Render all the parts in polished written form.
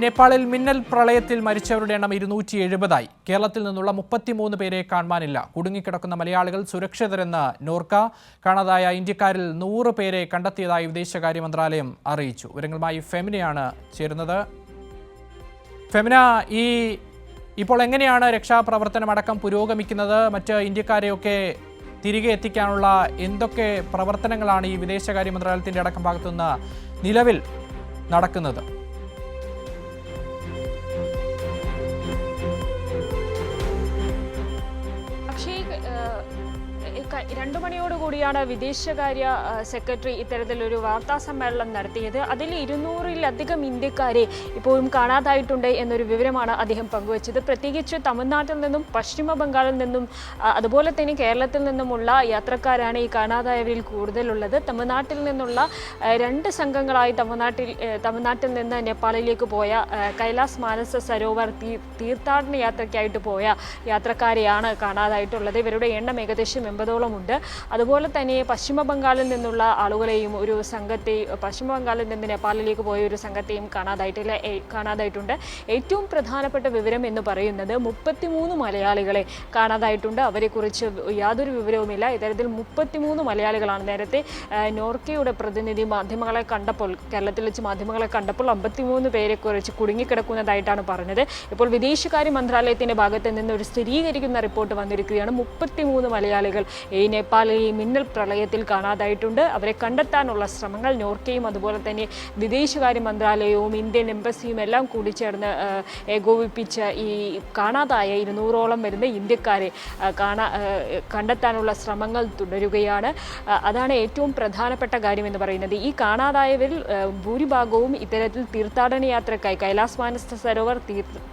നേപ്പാളിൽ മിന്നൽ പ്രളയത്തിൽ മരിച്ചവരുടെ എണ്ണം 270ആയി. കേരളത്തിൽ നിന്നുള്ള 33 പേരെ കാണാനില്ല. കുടുങ്ങിക്കിടക്കുന്ന മലയാളികൾ സുരക്ഷിതരെന്ന് നോർക്ക. കാണാതായ ഇന്ത്യക്കാരിൽ 100 പേരെ കണ്ടെത്തിയതായി വിദേശകാര്യ മന്ത്രാലയം അറിയിച്ചു. വിവരങ്ങളുമായി ഫെമിനയാണ് ചേരുന്നത്. ഫെമിന, ഇപ്പോൾ എങ്ങനെയാണ് രക്ഷാപ്രവർത്തനം അടക്കം പുരോഗമിക്കുന്നത്? മറ്റ് ഇന്ത്യക്കാരെയൊക്കെ തിരികെ എത്തിക്കാനുള്ള എന്തൊക്കെ പ്രവർത്തനങ്ങളാണ് ഈ വിദേശകാര്യ മന്ത്രാലയത്തിൻ്റെ അടക്കം ഭാഗത്തുനിന്ന് നിലവിൽ നടക്കുന്നത്? പക്ഷേ 2 മണിയോടുകൂടിയാണ് വിദേശകാര്യ സെക്രട്ടറി ഇത്തരത്തിലൊരു വാർത്താ സമ്മേളനം നടത്തിയത്. അതിൽ 200-ലധികം ഇന്ത്യക്കാരെ ഇപ്പോഴും കാണാതായിട്ടുണ്ട് എന്നൊരു വിവരമാണ് അദ്ദേഹം പങ്കുവച്ചത്. പ്രത്യേകിച്ച് തമിഴ്നാട്ടിൽ നിന്നും പശ്ചിമ ബംഗാളിൽ നിന്നും അതുപോലെ തന്നെ കേരളത്തിൽ നിന്നുമുള്ള യാത്രക്കാരാണ് ഈ കാണാതായവരിൽ കൂടുതലുള്ളത്. തമിഴ്നാട്ടിൽ നിന്നുള്ള 2 സംഘങ്ങളായി തമിഴ്നാട്ടിൽ നിന്ന് നേപ്പാളിലേക്ക് പോയ കൈലാസ് മാനസ സരോവർ തീർത്ഥാടന യാത്രയ്ക്കായിട്ട് പോയ യാത്രക്കാരെയാണ് കാണാതായിട്ടുള്ളത്. ഇവരുടെ എണ്ണം ഏകദേശം 80ഓളം ഉണ്ട്. അതുപോലെ തന്നെ പശ്ചിമ ബംഗാളിൽ നിന്നുള്ള ആളുകളെയും ഒരു സംഘത്തെ പശ്ചിമ ബംഗാളിൽ നിന്ന് നേപ്പാളിലേക്ക് പോയ ഒരു സംഘത്തെയും കാണാതായിട്ടുണ്ട്. ഏറ്റവും പ്രധാനപ്പെട്ട വിവരം എന്ന് പറയുന്നത് 33 മലയാളികളെ കാണാതായിട്ടുണ്ട്. അവരെക്കുറിച്ച് യാതൊരു വിവരവുമില്ല. ഇത്തരത്തിൽ 33 മലയാളികളാണ്. നേരത്തെ നോർക്കയുടെ പ്രതിനിധി മാധ്യമങ്ങളെ കണ്ടപ്പോൾ, കേരളത്തിൽ വെച്ച് മാധ്യമങ്ങളെ കണ്ടപ്പോൾ 53 പേരെക്കുറിച്ച് കുടുങ്ങിക്കിടക്കുന്നതായിട്ടാണ് പറഞ്ഞത്. ഇപ്പോൾ വിദേശകാര്യ മന്ത്രാലയത്തിൻ്റെ ഭാഗത്ത് നിന്ന് ഒരു സ്ഥിരീകരിക്കുന്ന റിപ്പോർട്ട് വന്നിരിക്കുകയാണ്. 33 മലയാളികൾ ഈ നേപ്പാളിൽ മിന്നൽ പ്രളയത്തിൽ കാണാതായിട്ടുണ്ട്. അവരെ കണ്ടെത്താനുള്ള ശ്രമങ്ങൾ നോർക്കയും അതുപോലെ തന്നെ വിദേശകാര്യ മന്ത്രാലയവും ഇന്ത്യൻ എംബസിയും എല്ലാം കൂടി ചേർന്ന് ഏകോപിപ്പിച്ച ഈ കാണാതായ 200ഓളം വരുന്ന ഇന്ത്യക്കാരെ കണ്ടെത്താനുള്ള ശ്രമങ്ങൾ തുടരുകയാണ്. അതാണ് ഏറ്റവും പ്രധാനപ്പെട്ട കാര്യം എന്ന് പറയുന്നത്. ഈ കാണാതായവരിൽ ഭൂരിഭാഗവും ഇത്തരത്തിൽ തീർത്ഥാടന യാത്രക്കായി കൈലാസ് മാനസ സരോവർ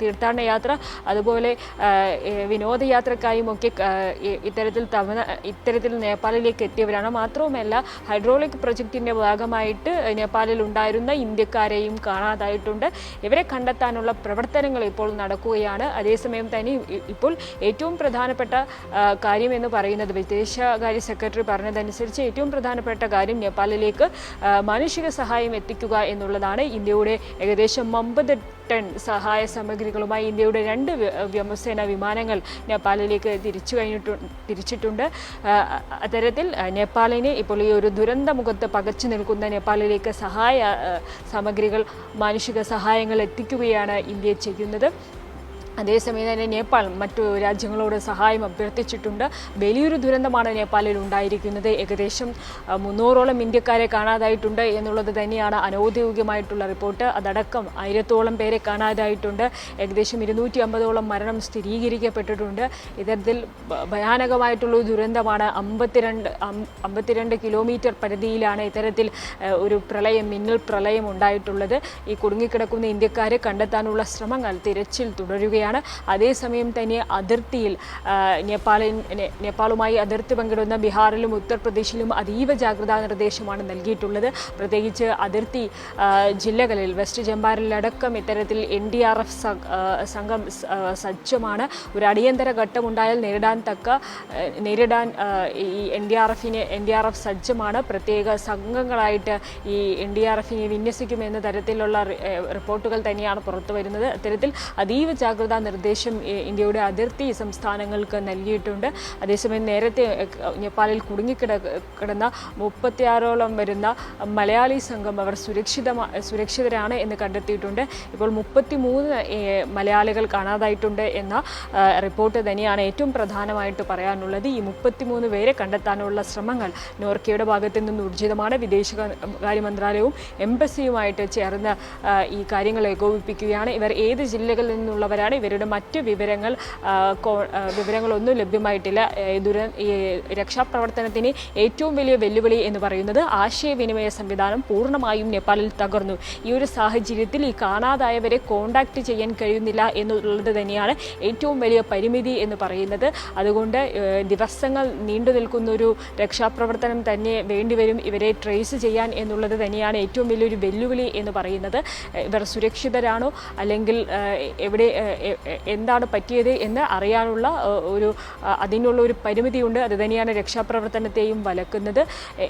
തീർത്ഥാടന യാത്ര അതുപോലെ വിനോദയാത്രക്കായും ഒക്കെ ഇത്തരത്തിൽ നേപ്പാളിലേക്ക് എത്തിയവരാണ്. മാത്രവുമല്ല ഹൈഡ്രോളിക് പ്രൊജക്റ്റിൻ്റെ ഭാഗമായിട്ട് നേപ്പാളിൽ ഉണ്ടായിരുന്ന ഇന്ത്യക്കാരെയും കാണാതായിട്ടുണ്ട്. ഇവരെ കണ്ടെത്താനുള്ള പ്രവർത്തനങ്ങൾ ഇപ്പോൾ നടക്കുകയാണ്. അതേസമയം തന്നെ ഇപ്പോൾ ഏറ്റവും പ്രധാനപ്പെട്ട കാര്യം എന്ന് പറയുന്നത്, വിദേശകാര്യ സെക്രട്ടറി പറഞ്ഞതനുസരിച്ച് ഏറ്റവും പ്രധാനപ്പെട്ട കാര്യം നേപ്പാളിലേക്ക് മാനുഷിക സഹായം എത്തിക്കുക എന്നുള്ളതാണ്. ഇന്ത്യയുടെ ഏകദേശം 50 ടൺ സഹായ സാമഗ്രികളുമായി ഇന്ത്യയുടെ 2 വ്യോമസേന വിമാനങ്ങൾ നേപ്പാളിലേക്ക് തിരിച്ചിട്ടുണ്ട്. അത്തരത്തിൽ നേപ്പാളിനെ ഇപ്പോൾ ഈ ഒരു ദുരന്ത മുഖത്ത് പകച്ചു നിൽക്കുന്ന നേപ്പാളിലേക്ക് സഹായ സാമഗ്രികൾ, മാനുഷിക സഹായങ്ങൾ എത്തിക്കുകയാണ് ഇന്ത്യ ചെയ്യുന്നത്. അതേസമയം തന്നെ നേപ്പാൾ മറ്റു രാജ്യങ്ങളോട് സഹായം അഭ്യർത്ഥിച്ചിട്ടുണ്ട്. വലിയൊരു ദുരന്തമാണ് നേപ്പാളിൽ ഉണ്ടായിരിക്കുന്നത്. ഏകദേശം 300ഓളം ഇന്ത്യക്കാരെ കാണാതായിട്ടുണ്ട് എന്നുള്ളത് തന്നെയാണ് അനൗദ്യോഗികമായിട്ടുള്ള റിപ്പോർട്ട്. അതടക്കം 1000ഓളം പേരെ കാണാതായിട്ടുണ്ട്. ഏകദേശം 250ഓളം മരണം സ്ഥിരീകരിക്കപ്പെട്ടിട്ടുണ്ട്. ഇത്തരത്തിൽ ഭയാനകമായിട്ടുള്ളൊരു ദുരന്തമാണ്. 52 കിലോമീറ്റർ പരിധിയിലാണ് ഇത്തരത്തിൽ ഒരു മിന്നൽ പ്രളയം ഉണ്ടായിട്ടുള്ളത്. ഈ കുടുങ്ങിക്കിടക്കുന്ന ഇന്ത്യക്കാരെ കണ്ടെത്താനുള്ള ശ്രമങ്ങൾ, തിരച്ചിൽ തുടരുകയാണ്. അതേസമയം തന്നെ അതിർത്തിയിൽ നേപ്പാളുമായി അതിർത്തി പങ്കിടുന്ന ബീഹാറിലും ഉത്തർപ്രദേശിലും അതീവ ജാഗ്രതാ നിർദ്ദേശമാണ് നൽകിയിട്ടുള്ളത്. പ്രത്യേകിച്ച് അതിർത്തി ജില്ലകളിൽ വെസ്റ്റ് ചമ്പാരനിലടക്കം ഇത്തരത്തിൽ NDRF സംഘം സജ്ജമാണ്. ഒരു അടിയന്തര ഘട്ടമുണ്ടായാൽ നേരിടാൻ ഈ NDRF സജ്ജമാണ്. പ്രത്യേക സംഘങ്ങളായിട്ട് ഈ NDRFനെ വിന്യസിക്കുമെന്ന തരത്തിലുള്ള റിപ്പോർട്ടുകൾ തന്നെയാണ് പുറത്തു വരുന്നത്. അത്തരത്തിൽ അതീവ ജാഗ്രതാ നിർദ്ദേശം ഇന്ത്യയുടെ അതിർത്തി സംസ്ഥാനങ്ങൾക്ക് നൽകിയിട്ടുണ്ട്. അതേസമയം നേരത്തെ നേപ്പാളിൽ കുടുങ്ങിക്കിടന്ന 36ഓളം വരുന്ന മലയാളി സംഘം അവർ സുരക്ഷിതരാണ് എന്ന് കണ്ടെത്തിയിട്ടുണ്ട്. ഇപ്പോൾ 33 മലയാളികൾ കാണാതായിട്ടുണ്ട് എന്ന റിപ്പോർട്ട് തന്നെയാണ് ഏറ്റവും പ്രധാനമായിട്ട് പറയാനുള്ളത്. ഈ 33 പേരെ കണ്ടെത്താനുള്ള ശ്രമങ്ങൾ നോർക്കയുടെ ഭാഗത്തു നിന്ന് ഊർജിതമാണ്. വിദേശകാര്യ മന്ത്രാലയവും എംബസിയുമായിട്ട് ചേർന്ന് ഈ കാര്യങ്ങൾ ഏകോപിപ്പിക്കുകയാണ്. ഇവർ ഏത് ജില്ലകളിൽ നിന്നുള്ളവരാണ്, ഇവരുടെ മറ്റ് വിവരങ്ങളൊന്നും ലഭ്യമായിട്ടില്ല. ഈ രക്ഷാപ്രവർത്തനത്തിന് ഏറ്റവും വലിയ വെല്ലുവിളി എന്ന് പറയുന്നത് ആശയവിനിമയ സംവിധാനം പൂർണ്ണമായും നേപ്പാളിൽ തകർന്നു. ഈ ഒരു സാഹചര്യത്തിൽ ഈ കാണാതായവരെ കോണ്ടാക്ട് ചെയ്യാൻ കഴിയുന്നില്ല എന്നുള്ളത് തന്നെയാണ് ഏറ്റവും വലിയ പരിമിതി എന്ന് പറയുന്നത്. അതുകൊണ്ട് ദിവസങ്ങൾ നീണ്ടു നിൽക്കുന്നൊരു രക്ഷാപ്രവർത്തനം തന്നെ വേണ്ടിവരും ഇവരെ ട്രേസ് ചെയ്യാൻ എന്നുള്ളത് തന്നെയാണ് ഏറ്റവും വലിയൊരു വെല്ലുവിളി എന്ന് പറയുന്നത്. ഇവർ സുരക്ഷിതരാണോ അല്ലെങ്കിൽ എന്താണ് പറ്റിയത് എന്ന് അറിയാനുള്ള അതിനുള്ള ഒരു പരിമിതിയുണ്ട്. അത് തന്നെയാണ് രക്ഷാപ്രവർത്തനത്തെയും വലക്കുന്നത്.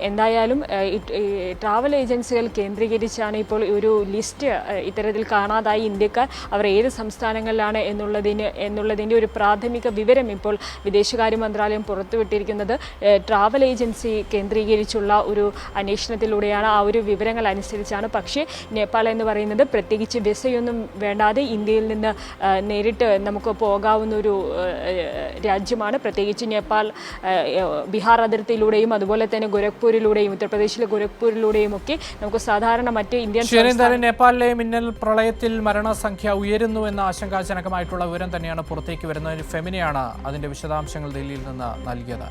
എന്തായാലും ട്രാവൽ ഏജൻസികൾ കേന്ദ്രീകരിച്ചാണ് ഇപ്പോൾ ഒരു ലിസ്റ്റ് ഇത്തരത്തിൽ കാണാതായി ഇന്ത്യക്കാർ അവർ ഏത് സംസ്ഥാനങ്ങളിലാണ് എന്നുള്ളതിൻ്റെ ഒരു പ്രാഥമിക വിവരം ഇപ്പോൾ വിദേശകാര്യ മന്ത്രാലയം പുറത്തുവിട്ടിരിക്കുന്നത്. ട്രാവൽ ഏജൻസി കേന്ദ്രീകരിച്ചുള്ള ഒരു അന്വേഷണത്തിലൂടെയാണ്. ആ ഒരു വിവരങ്ങൾ അനുസരിച്ചാണ്. പക്ഷേ നേപ്പാൾ എന്ന് പറയുന്നത് പ്രത്യേകിച്ച് വിസയൊന്നും വേണ്ടാതെ ഇന്ത്യയിൽ നിന്ന് നേരിട്ട് നമുക്ക് പോകാവുന്ന ഒരു രാജ്യമാണ്. പ്രത്യേകിച്ച് നേപ്പാൾ ബീഹാർ അതിർത്തിയിലൂടെയും അതുപോലെ തന്നെ ഗോരഖ്പൂരിലൂടെയും ഉത്തർപ്രദേശിലെ ഗോരഖ്പൂരിലൂടെയും ഒക്കെ നമുക്ക് സാധാരണ മറ്റ് ഇന്ത്യൻ നേപ്പാളിലെ മിന്നൽ പ്രളയത്തിൽ മരണസംഖ്യ ഉയരുന്നു എന്ന ആശങ്കാജനകമായിട്ടുള്ള വിവരം തന്നെയാണ് പുറത്തേക്ക് വരുന്നത്. ഫെമിനയാണ് അതിന്റെ വിശദാംശങ്ങൾ ഡൽഹിയിൽ നിന്ന് നൽകിയത്.